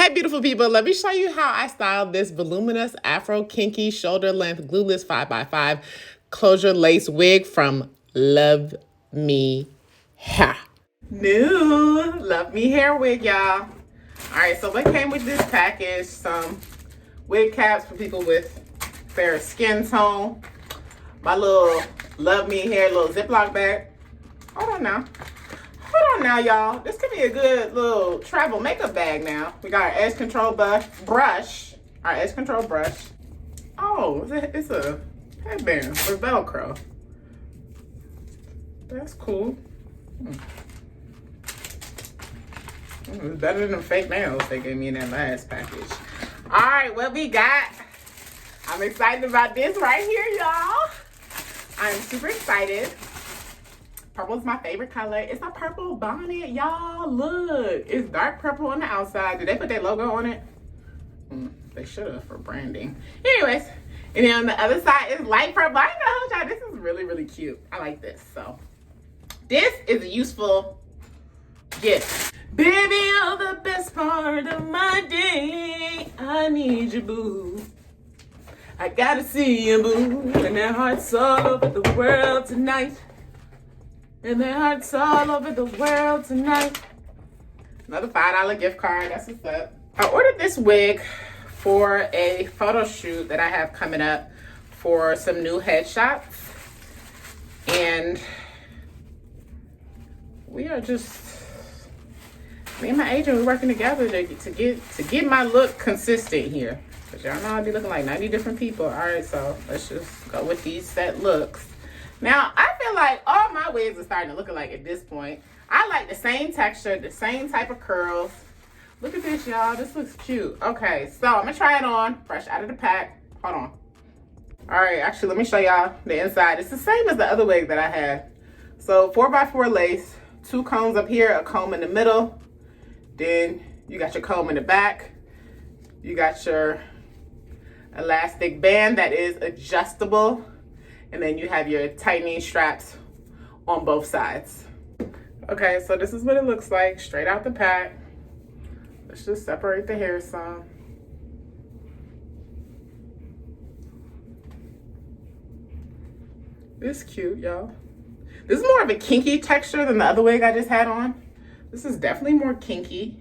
Hey beautiful people, let me show you how I styled this voluminous Afro Kinky shoulder length glueless 5x5 closure lace wig from LuvMe Hair. New LuvMe Hair wig, y'all. Alright, so what came with this package? Some wig caps for people with fair skin tone. My little LuvMe Hair little Ziploc bag. Hold on now, y'all. This could be a good little travel makeup bag now. We got our edge control brush. Our edge control brush. Oh, it's a headband with Velcro. That's cool. It's better than the fake nails they gave me in that last package. All right, what we got? I'm excited about this right here, y'all. I'm super excited. Purple is my favorite color. It's a purple bonnet, y'all. Look, it's dark purple on the outside. Did they put their logo on it? They should have for branding. Anyways, and then on the other side is light purple. I ain't gonna hold y'all. This is really, really cute. I like this. So this is a useful gift. Baby, you're the best part of my day. I need you, boo. I gotta see you, boo. And their hearts all over the world tonight. And their hearts all over the world tonight. Another $5 gift card. That's what's up. I ordered this wig for a photo shoot that I have coming up for some new headshots. And we are just, me and my agent, we're working together to get my look consistent here. Because y'all know I'll be looking like 90 different people. All right, so let's just go with these set looks. Now, I feel like all my wigs are starting to look alike at this point. I like the same texture, the same type of curls. Look at this, y'all. This looks cute. Okay, so I'm going to try it on fresh out of the pack. Hold on. All right, actually, let me show y'all the inside. It's the same as the other wig that I had. So 4x4 lace, 2 combs up here, a comb in the middle. Then you got your comb in the back. You got your elastic band that is adjustable. And then you have your tightening straps on both sides. Okay, so this is what it looks like straight out the pack. Let's just separate the hair some. This is cute, y'all. This is more of a kinky texture than the other wig I just had on. This is definitely more kinky.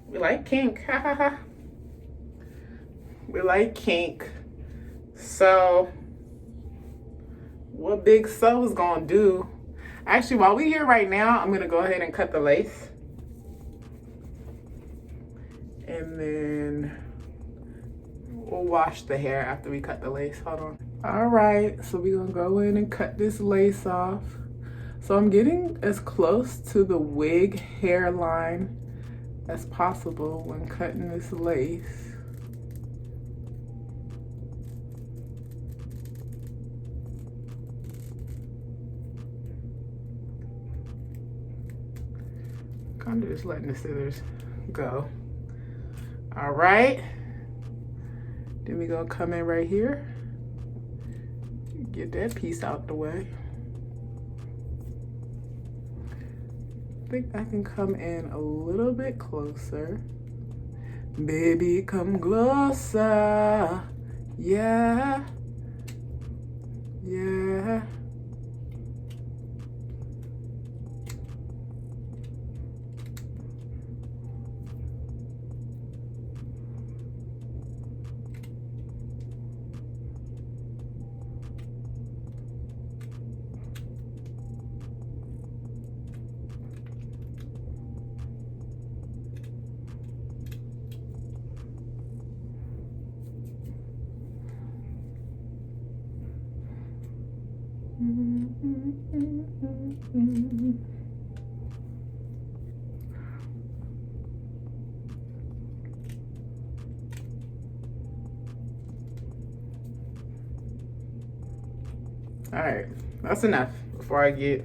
We like kink, ha ha ha. We like kink. So, what Big So is gonna do, actually while we're here right now, I'm gonna go ahead and cut the lace. And then we'll wash the hair after we cut the lace, hold on. All right, so we're gonna go in and cut this lace off. So I'm getting as close to the wig hairline as possible when cutting this lace. Kind of just letting the scissors go. All right. Then we gonna come in right here. Get that piece out the way. I think I can come in a little bit closer. Baby, come closer. Yeah. Yeah. All right, that's enough before I get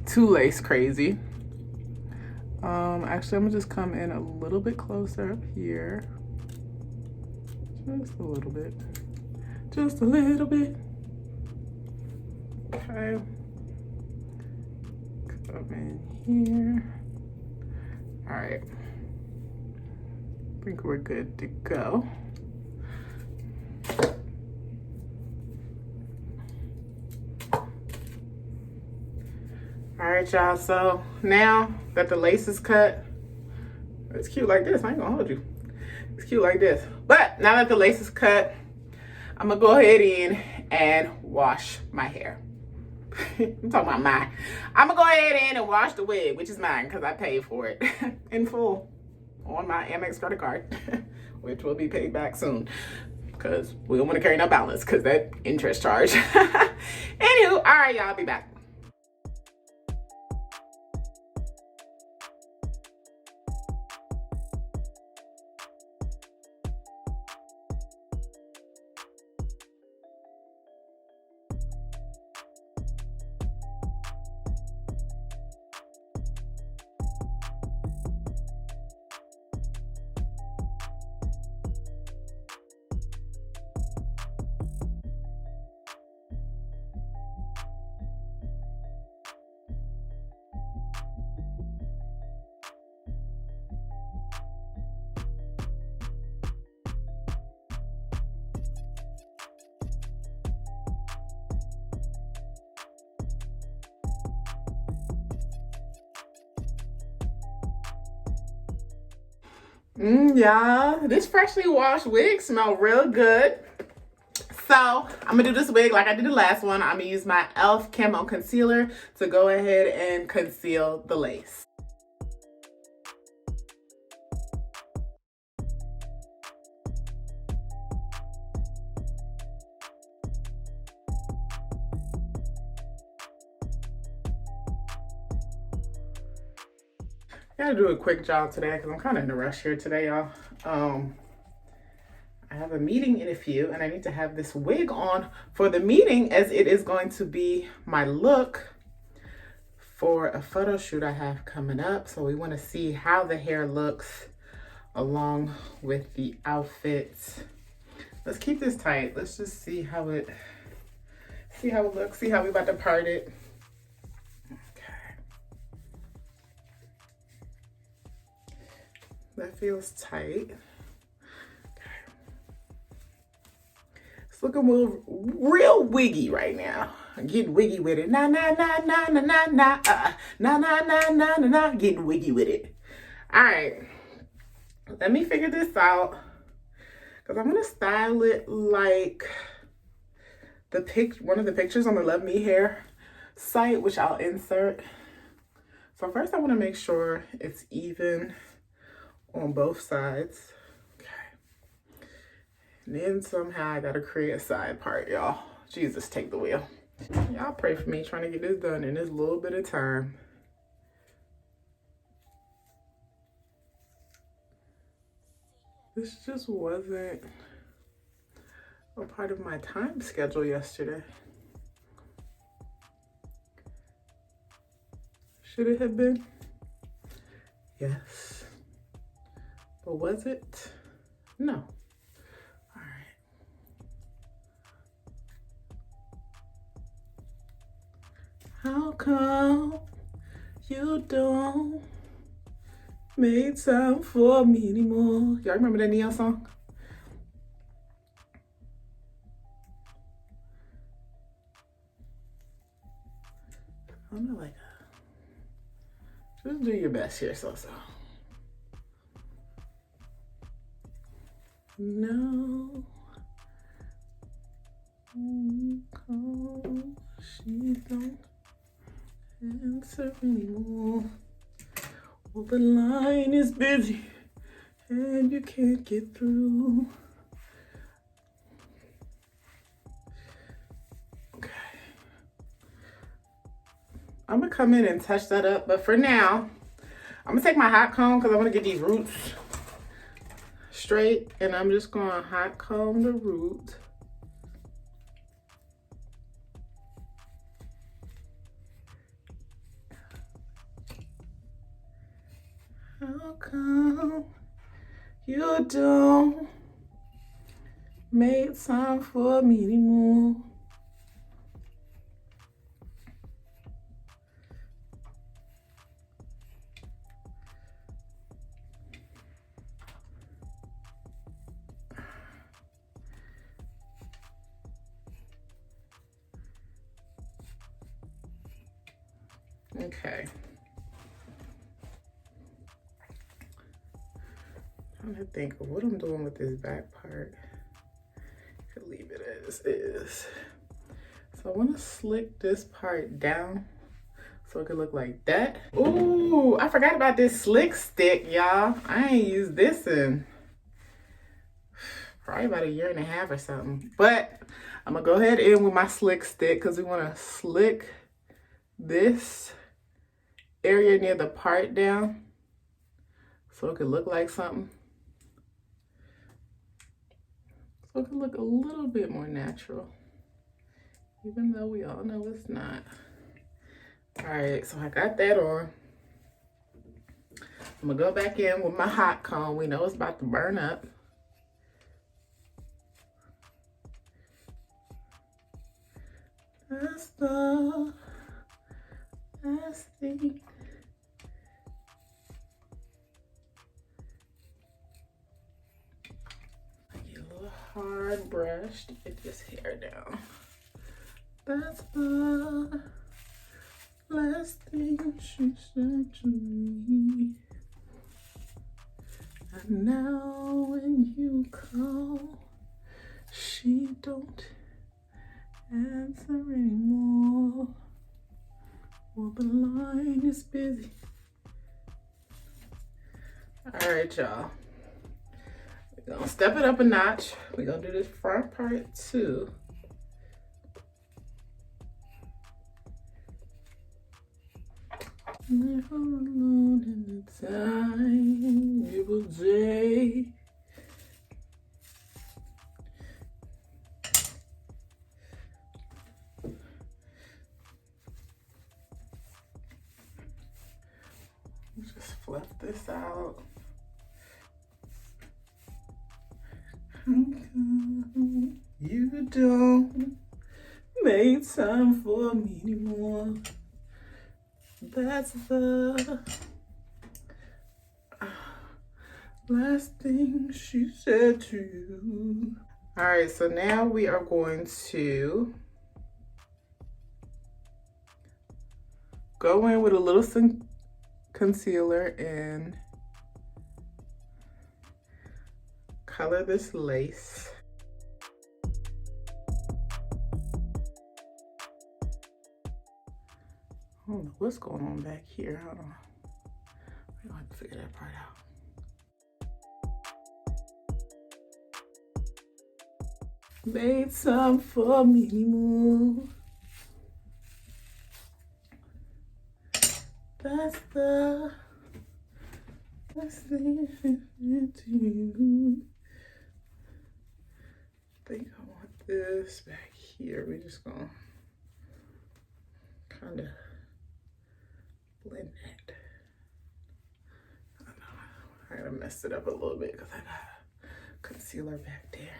too lace crazy. Actually, I'm gonna just come in a little bit closer up here. Just a little bit. Just a little bit. Okay. Come in here. All right. think we're good to go. All right, y'all, so now that the lace is cut, it's cute like this. I ain't gonna hold you. It's cute like this. But now that the lace is cut, I'm gonna go ahead in and wash my hair. I'm talking about mine. I'm gonna go ahead in and wash the wig, which is mine because I paid for it in full on my Amex credit card, which will be paid back soon because we don't want to carry no balance because that interest charge. Anywho, all right, y'all, I'll be back. Y'all, this freshly washed wig smells real good. So I'm gonna do this wig like I did the last one. I'm gonna use my e.l.f. Camo Concealer to go ahead and conceal the lace. I gotta do a quick job today because I'm kind of in a rush here today, y'all. I have a meeting in a few and I need to have this wig on for the meeting as it is going to be my look for a photo shoot I have coming up. So we want to see how the hair looks along with the outfits. Let's keep this tight. Let's just see how it looks, see how we about to part it. That feels tight. It's looking real wiggy right now. I'm getting wiggy with it. Nah, nah, nah, nah, nah, nah, nah, nah, nah, nah, nah, nah, nah, getting wiggy with it. All right, let me figure this out because I'm gonna style it like one of the pictures on the luvmehair site, which I'll insert. So first I want to make sure it's even on both sides. Okay. And then somehow I gotta create a side part, y'all. Jesus, take the wheel. Y'all pray for me trying to get this done in this little bit of time. This just wasn't a part of my time schedule yesterday. Should it have been? Yes. But was it? No. All right. How come you don't make time for me anymore? Y'all remember that Neon song? I'm not like just do your best here, Soso. No, she don't answer anymore. Well, the line is busy and you can't get through. Okay. I'm gonna come in and touch that up, but for now, I'm gonna take my hot comb because I want to get these roots straight, and I'm just gonna hot comb the root. How come you don't make time for me anymore? Okay. I'm trying to think of what I'm doing with this back part. Could leave it as is. So I want to slick this part down so it could look like that. Ooh, I forgot about this slick stick, y'all. I ain't used this in probably about 1.5 years or something. But I'm gonna go ahead in with my slick stick because we want to slick this area near the part down so it could look like something. So it could look a little bit more natural, even though we all know it's not. All right, so I got that on. I'm gonna go back in with my hot comb. We know it's about to burn up. That's the last thing. I get a little hard brush to get this hair down. That's the last thing she said to me. And now when you call, she don't answer anymore. Well, the line is busy. All right, y'all. We're gonna step it up a notch. We're gonna do this front part too. Never alone in the time it will day. Just fluff this out. You don't make time for me anymore. That's the last thing she said to you. All right, so now we are going to go in with a little concealer and color this lace. I don't know what's going on back here. Hold on. We're gonna have to figure that part out. Made time for me anymore. That's the last thing I said to you. I think I want this back here. We're just gonna kind of blend it. I gotta mess it up a little bit because I got concealer back there.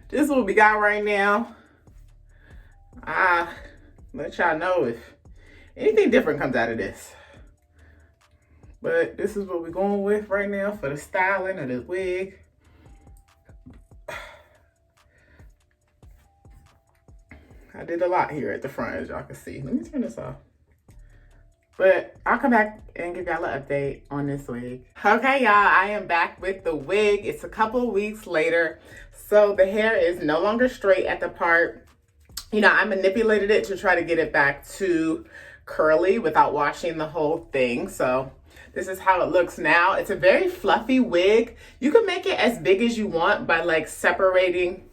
This is what we got right now. Let y'all know if anything different comes out of this. But this is what we're going with right now for the styling of this wig. I did a lot here at the front, as y'all can see. Let me turn this off. But I'll come back and give y'all an update on this wig. Okay, y'all, I am back with the wig. It's a couple of weeks later. So the hair is no longer straight at the part. You know, I manipulated it to try to get it back to curly without washing the whole thing. So this is how it looks now. It's a very fluffy wig. You can make it as big as you want by like separating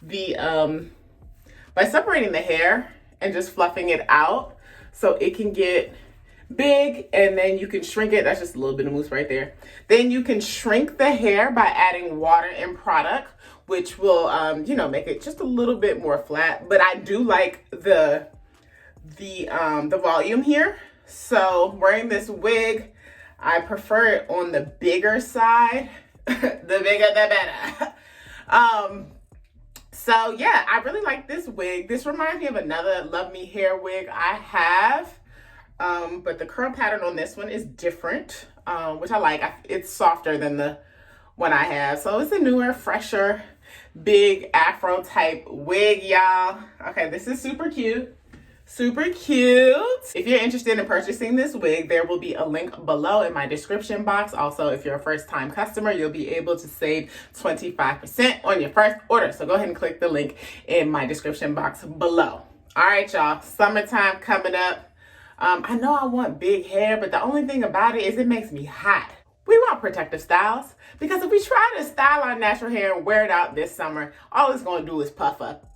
the hair and just fluffing it out so it can get big, and then you can shrink it. That's just a little bit of mousse right there. Then you can shrink the hair by adding water and product, which will you know, make it just a little bit more flat. But I do like the volume here. So wearing this wig, I prefer it on the bigger side. The bigger the better. So yeah, I really like this wig. This reminds me of another luvmehair wig I have. But the curl pattern on this one is different, which I like. It's softer than the one I have. So it's a newer, fresher, big Afro type wig, y'all. Okay, this is super cute. Super cute. If you're interested in purchasing this wig, there will be a link below in my description box. Also, if you're a first-time customer, you'll be able to save 25% on your first order. So go ahead and click the link in my description box below. All right, y'all. Summertime coming up. I know I want big hair, but the only thing about it is it makes me hot. We want protective styles, because if we try to style our natural hair and wear it out this summer, all it's going to do is puff up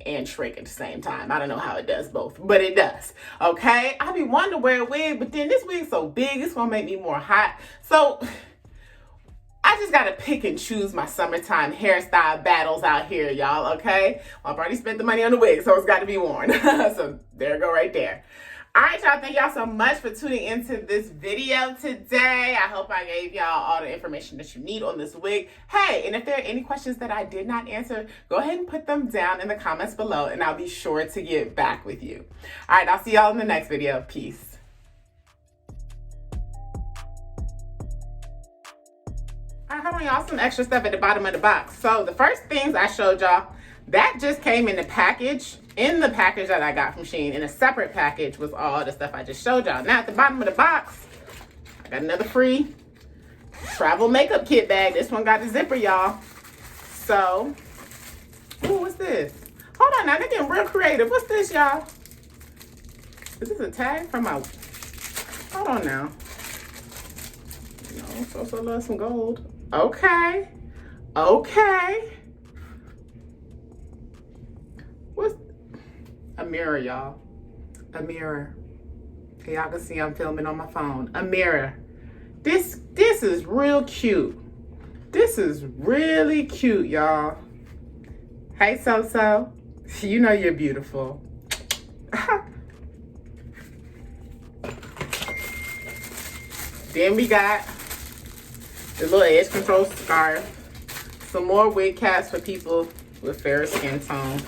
and shrink at the same time. I don't know how it does both, but it does. Okay, I be wanting to wear a wig, but then this wig's so big, it's gonna make me more hot. So I just gotta pick and choose my summertime hairstyle battles out here, y'all. Okay, well, I've already spent the money on the wig, so it's got to be worn. So there you go, right there. All right, y'all, thank y'all so much for tuning into this video today. I hope I gave y'all all the information that you need on this wig. Hey, and if there are any questions that I did not answer, go ahead and put them down in the comments below, and I'll be sure to get back with you. All right, I'll see y'all in the next video. Peace. All right, hold on, y'all, some extra stuff at the bottom of the box. So the first things I showed y'all, that just came in the package. In the package that I got from Shein, in a separate package, was all the stuff I just showed y'all. Now at the bottom of the box, I got another free travel makeup kit bag. This one got a zipper, y'all. So, ooh, what's this? Hold on now, they're getting real creative. What's this, y'all? Is this a tag from my, hold on now. No, Soso loves some gold. Okay, okay. What's a mirror, y'all? A mirror. Y'all can see I'm filming on my phone. A mirror. This is real cute. This is really cute, y'all. Hey, Soso. You know you're beautiful. Then we got the little edge control scarf. Some more wig caps for people with fairer skin tone.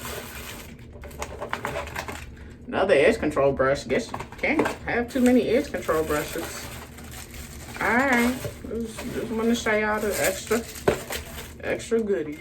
Another edge control brush. Guess you can't have too many edge control brushes. All right, just want to show y'all the extra goodies.